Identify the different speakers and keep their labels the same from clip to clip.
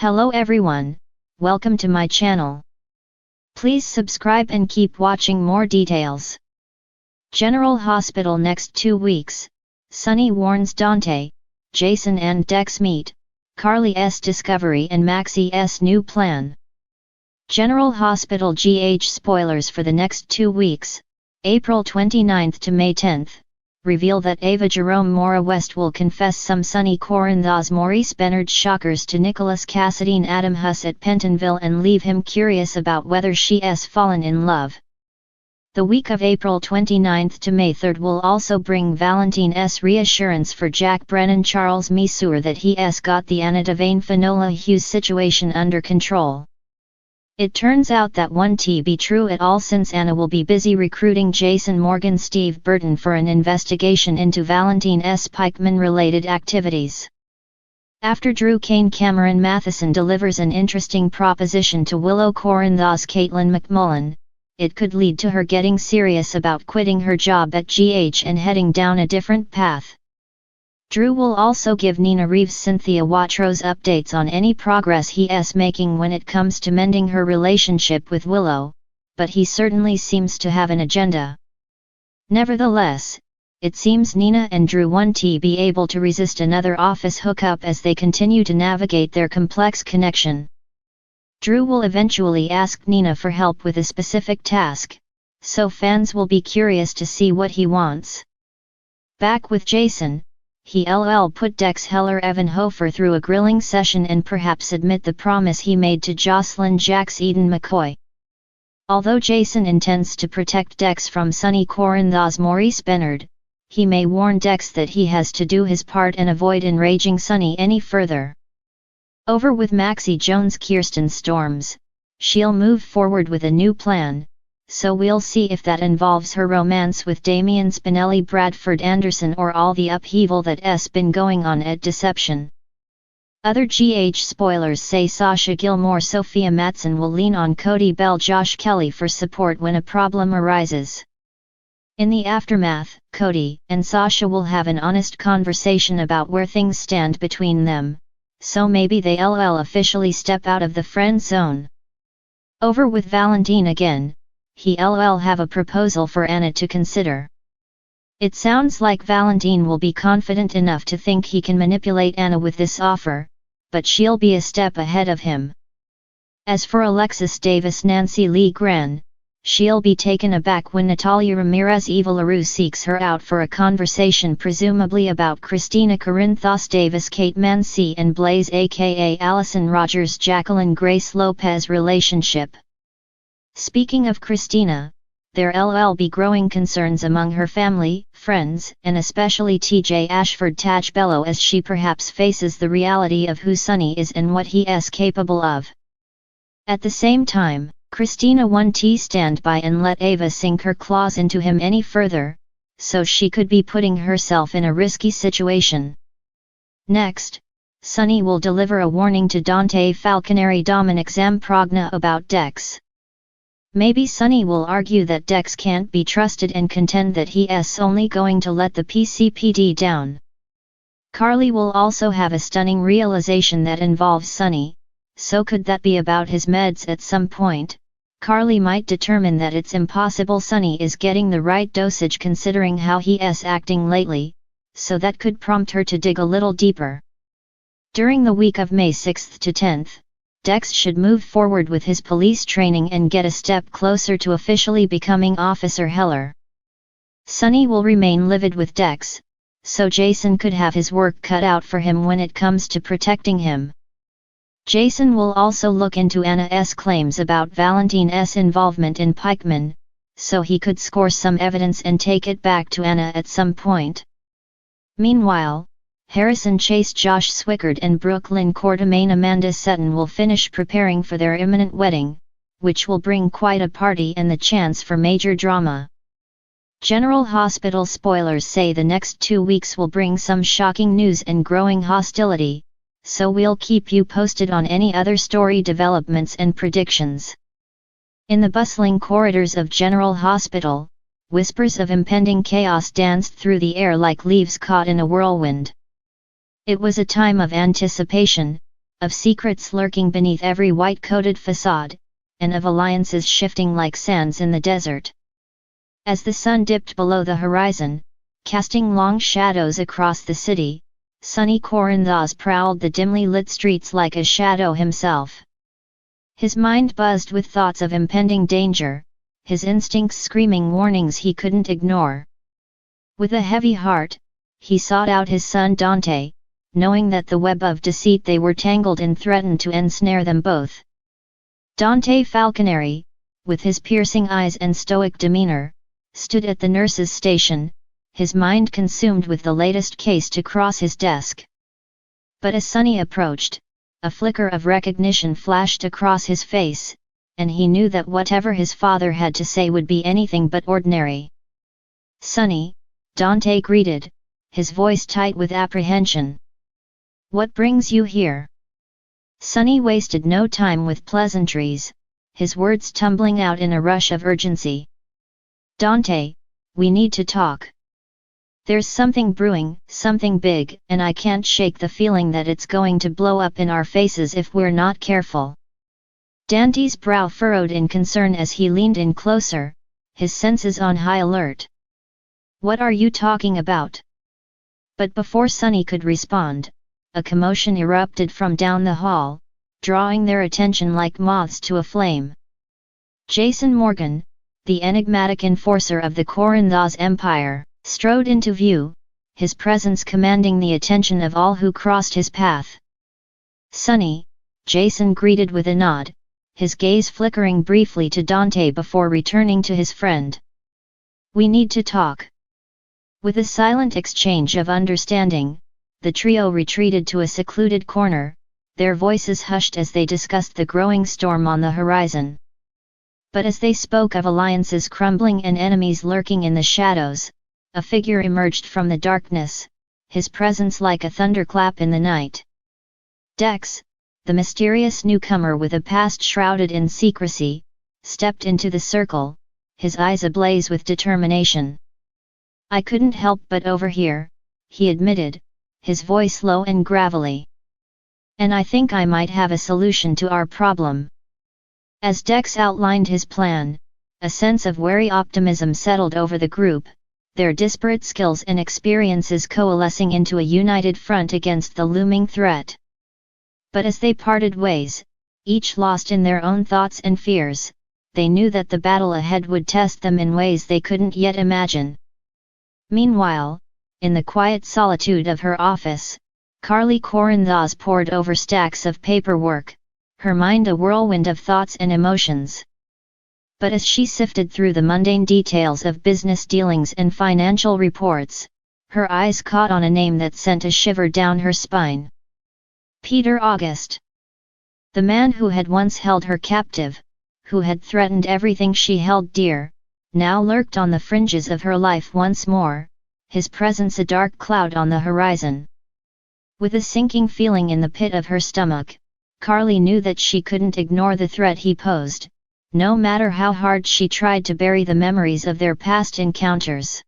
Speaker 1: Hello everyone, welcome to my channel. Please subscribe and keep watching more details. General Hospital next 2 weeks, Sonny warns Dante, Jason and Dex meet, Carly's discovery and Maxie's new plan. General Hospital GH spoilers for the next 2 weeks, April 29th to May 10th. Reveal that Ava Jerome Mora West will confess some Sonny Corinthos Maurice Bernard shockers to Nicholas Cassadine Adam Huss at Pentonville and leave him curious about whether she's fallen in love. The week of April 29th to May 3rd will also bring Valentine's reassurance for Jack Brennan Charles Missour that he's got the Anna Devane Finola Hughes situation under control. It turns out that won't be true at all, since Anna will be busy recruiting Jason Morgan Steve Burton for an investigation into Valentine's Pikeman-related activities. After Drew Kane Cameron Matheson delivers an interesting proposition to Willow Corinthos Caitlin McMullen, it could lead to her getting serious about quitting her job at GH and heading down a different path. Drew will also give Nina Reeves Cynthia Watrous updates on any progress he's making when it comes to mending her relationship with Willow, but he certainly seems to have an agenda. Nevertheless, it seems Nina and Drew won't be able to resist another office hookup as they continue to navigate their complex connection. Drew will eventually ask Nina for help with a specific task, so fans will be curious to see what he wants. Back with Jason, he'll put Dex Heller Evan Hofer through a grilling session and perhaps admit the promise he made to Jocelyn Jax Eden McCoy. Although Jason intends to protect Dex from Sonny Corinthos Maurice Bernard, he may warn Dex that he has to do his part and avoid enraging Sonny any further. Over with Maxie Jones Kirsten Storms, she'll move forward with a new plan, so we'll see if that involves her romance with Damian Spinelli Bradford Anderson or all the upheaval that's been going on at Deception. Other GH spoilers say Sasha Gilmore Sophia Matson will lean on Cody Bell Josh Kelly for support when a problem arises. In the aftermath, Cody and Sasha will have an honest conversation about where things stand between them, so maybe they'll officially step out of the friend zone. Over with Valentine again, he'll have a proposal for Anna to consider. It sounds like Valentine will be confident enough to think he can manipulate Anna with this offer, but she'll be a step ahead of him. As for Alexis Davis Nancy Lee Gran, she'll be taken aback when Natalia Ramirez Eva LaRue seeks her out for a conversation presumably about Christina Corinthos Davis Kate Mancy and Blaze aka Allison Rogers Jacqueline Grace Lopez relationship. Speaking of Christina, there'll be growing concerns among her family, friends, and especially TJ Ashford Taj Bello as she perhaps faces the reality of who Sonny is and what he's capable of. At the same time, Christina won't stand by and let Ava sink her claws into him any further, so she could be putting herself in a risky situation. Next, Sonny will deliver a warning to Dante Falconeri Dominic Zamprogna about Dex. Maybe Sonny will argue that Dex can't be trusted and contend that he's only going to let the PCPD down. Carly will also have a stunning realization that involves Sonny, so could that be about his meds at some point? Carly might determine that it's impossible Sonny is getting the right dosage considering how he's acting lately, so that could prompt her to dig a little deeper. During the week of May 6th to 10th, Dex should move forward with his police training and get a step closer to officially becoming Officer Heller. Sonny will remain livid with Dex, so Jason could have his work cut out for him when it comes to protecting him. Jason will also look into Anna's claims about Valentine's involvement in Pikeman, so he could score some evidence and take it back to Anna at some point. Meanwhile, Harrison Chase Josh Swickard and Brooklyn Quartermain Amanda Sutton will finish preparing for their imminent wedding, which will bring quite a party and the chance for major drama. General Hospital spoilers say the next 2 weeks will bring some shocking news and growing hostility, so we'll keep you posted on any other story developments and predictions. In the bustling corridors of General Hospital, whispers of impending chaos danced through the air like leaves caught in a whirlwind. It was a time of anticipation, of secrets lurking beneath every white-coated facade, and of alliances shifting like sands in the desert. As the sun dipped below the horizon, casting long shadows across the city, Sonny Corinthos prowled the dimly lit streets like a shadow himself. His mind buzzed with thoughts of impending danger, his instincts screaming warnings he couldn't ignore. With a heavy heart, he sought out his son Dante, knowing that the web of deceit they were tangled in threatened to ensnare them both. Dante Falconeri, with his piercing eyes and stoic demeanor, stood at the nurse's station, his mind consumed with the latest case to cross his desk. But as Sonny approached, a flicker of recognition flashed across his face, and he knew that whatever his father had to say would be anything but ordinary. "Sonny," Dante greeted, his voice tight with apprehension. "What brings you here?" Sonny wasted no time with pleasantries, his words tumbling out in a rush of urgency. "Dante, we need to talk. There's something brewing, something big, and I can't shake the feeling that it's going to blow up in our faces if we're not careful." Dante's brow furrowed in concern as he leaned in closer, his senses on high alert. "What are you talking about?" But before Sonny could respond, a commotion erupted from down the hall, drawing their attention like moths to a flame. Jason Morgan, the enigmatic enforcer of the Corinthos Empire, strode into view, his presence commanding the attention of all who crossed his path. "Sonny," Jason greeted with a nod, his gaze flickering briefly to Dante before returning to his friend. "We need to talk." With a silent exchange of understanding, the trio retreated to a secluded corner, their voices hushed as they discussed the growing storm on the horizon. But as they spoke of alliances crumbling and enemies lurking in the shadows, a figure emerged from the darkness, his presence like a thunderclap in the night. Dex, the mysterious newcomer with a past shrouded in secrecy, stepped into the circle, his eyes ablaze with determination. "I couldn't help but overhear," he admitted, his voice low and gravelly. "And I think I might have a solution to our problem." As Dex outlined his plan, a sense of wary optimism settled over the group, their disparate skills and experiences coalescing into a united front against the looming threat. But as they parted ways, each lost in their own thoughts and fears, they knew that the battle ahead would test them in ways they couldn't yet imagine. Meanwhile, in the quiet solitude of her office, Carly Corinthos pored over stacks of paperwork, her mind a whirlwind of thoughts and emotions. But as she sifted through the mundane details of business dealings and financial reports, her eyes caught on a name that sent a shiver down her spine. Peter August. The man who had once held her captive, who had threatened everything she held dear, now lurked on the fringes of her life once more, his presence a dark cloud on the horizon. With a sinking feeling in the pit of her stomach, Carly knew that she couldn't ignore the threat he posed, no matter how hard she tried to bury the memories of their past encounters.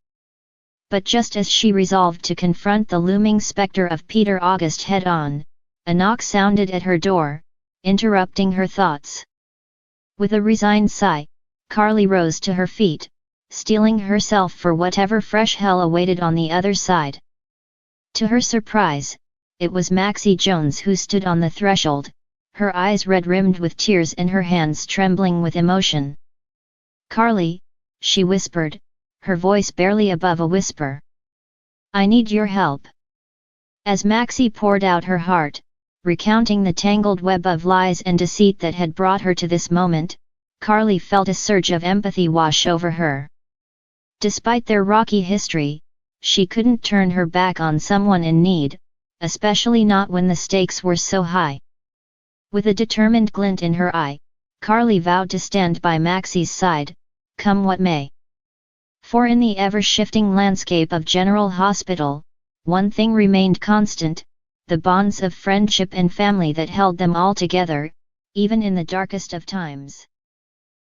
Speaker 1: But just as she resolved to confront the looming specter of Peter August head-on, a knock sounded at her door, interrupting her thoughts. With a resigned sigh, Carly rose to her feet, steeling herself for whatever fresh hell awaited on the other side. To her surprise, it was Maxie Jones who stood on the threshold, her eyes red-rimmed with tears and her hands trembling with emotion. "Carly," she whispered, her voice barely above a whisper. "I need your help." As Maxie poured out her heart, recounting the tangled web of lies and deceit that had brought her to this moment, Carly felt a surge of empathy wash over her. Despite their rocky history, she couldn't turn her back on someone in need, especially not when the stakes were so high. With a determined glint in her eye, Carly vowed to stand by Maxie's side, come what may. For in the ever-shifting landscape of General Hospital, one thing remained constant, the bonds of friendship and family that held them all together, even in the darkest of times.